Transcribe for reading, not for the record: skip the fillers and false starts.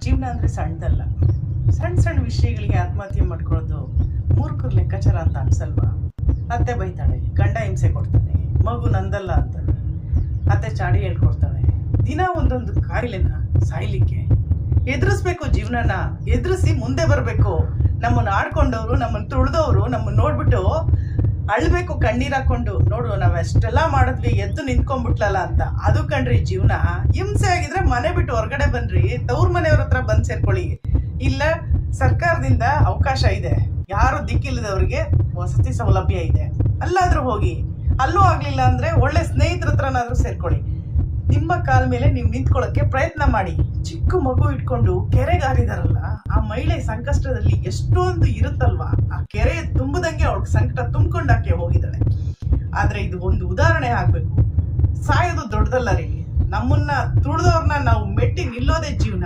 ಜೀವನ ಅಂದರೆ ಸಣ್ಣದಲ್ಲ. ಸಣ್ಣ ಸಣ್ಣ ವಿಷಯಗಳಿಗೆ ಆತ್ಮಹತ್ಯೆ ಮಾಡ್ಕೊಳ್ಳೋದು ಮೂರ್ಖರ ಲೆಕ್ಕಾಚಾರ ಅಂತ ಅನ್ಸಲ್ವಾ? ಅತ್ತೆ ಬೈತಾಳೆ, ಗಂಡ ಹಿಂಸೆ ಕೊಡ್ತಾನೆ, ಮಗು ನಂದಲ್ಲ ಅಂತಾನೆ, ಅತ್ತೆ ಚಾಡಿ ಹೇಳ್ಕೊಡ್ತಾಳೆ. ದಿನ ಒಂದೊಂದು ಕಾಯಿಲೆನ ಸಾಯ್ಲಿಕ್ಕೆ ಎದುರಿಸ್ಬೇಕು. ಜೀವನನ ಎದುರಿಸಿ ಮುಂದೆ ಬರಬೇಕು. ನಮ್ಮನ್ನು ಆಡ್ಕೊಂಡವರು, ನಮ್ಮನ್ನು ತುಳಿದವರು ನಮ್ಮನ್ನು ನೋಡ್ಬಿಟ್ಟು ಅಳ್ಬೇಕು, ಕಣ್ಣೀರ್ ಹಾಕೊಂಡು. ನೋಡು, ನಾವ್ ಎಷ್ಟೆಲ್ಲ ಮಾಡಿದ್ವಿ, ಎದ್ದು ನಿಂತ್ಕೊಂಡ್ಬಿಟ್ಲಲ್ಲ ಅಂತ. ಅದು ಕಣ್ರಿ ಜೀವನ. ಹಿಂಸೆ ಆಗಿದ್ರೆ ಮನೆ ಬಿಟ್ಟು ಹೊರಗಡೆ ಬನ್ರಿ, ತವ್ರ ಮನೆಯವ್ರ ಹತ್ರ ಬಂದ್ ಸೇರ್ಕೊಳ್ಳಿ. ಇಲ್ಲ ಸರ್ಕಾರದಿಂದ ಅವಕಾಶ ಇದೆ, ಯಾರು ದಿಕ್ಕಿಲ್ಲದವ್ರಿಗೆ ವಸತಿ ಸೌಲಭ್ಯ ಇದೆ, ಅಲ್ಲಾದ್ರೂ ಹೋಗಿ. ಅಲ್ಲೂ ಆಗ್ಲಿಲ್ಲ ಅಂದ್ರೆ ಒಳ್ಳೆ ಸ್ನೇಹಿತರ ಹತ್ರನಾದ್ರೂ ಸೇರ್ಕೊಳ್ಳಿ. ನಿಮ್ಮ ಕಾಲ ಮೇಲೆ ನೀವು ನಿಂತ್ಕೊಳ್ಳೋಕೆ ಪ್ರಯತ್ನ ಮಾಡಿ. ಚಿಕ್ಕ ಮಗು ಇಟ್ಕೊಂಡು ಕೆರೆಗಾರಿದಾರಲ್ಲ, ಆ ಮಹಿಳೆ ಸಂಕಷ್ಟದಲ್ಲಿ ಎಷ್ಟೊಂದು ಇರುತ್ತಲ್ವಾ, ಆ ಕೆರೆ ತುಂಬದಂಗೆ ಅವಳಿಗೆ ಸಂಕಟ ತುಂಬ್ಕೊಂಡಾಕೆ ಹೋಗಿದ್ದಾಳೆ. ಆದ್ರೆ ಇದು ಒಂದು ಉದಾಹರಣೆ ಆಗ್ಬೇಕು. ಸಾಯೋದು ದೊಡ್ಡದಲ್ಲ ರೀ. ನಮ್ಮನ್ನ ತುಳಿದವ್ರನ್ನ ನಾವು ಮೆಟ್ಟಿ ನಿಲ್ಲೋದೇ ಜೀವನ.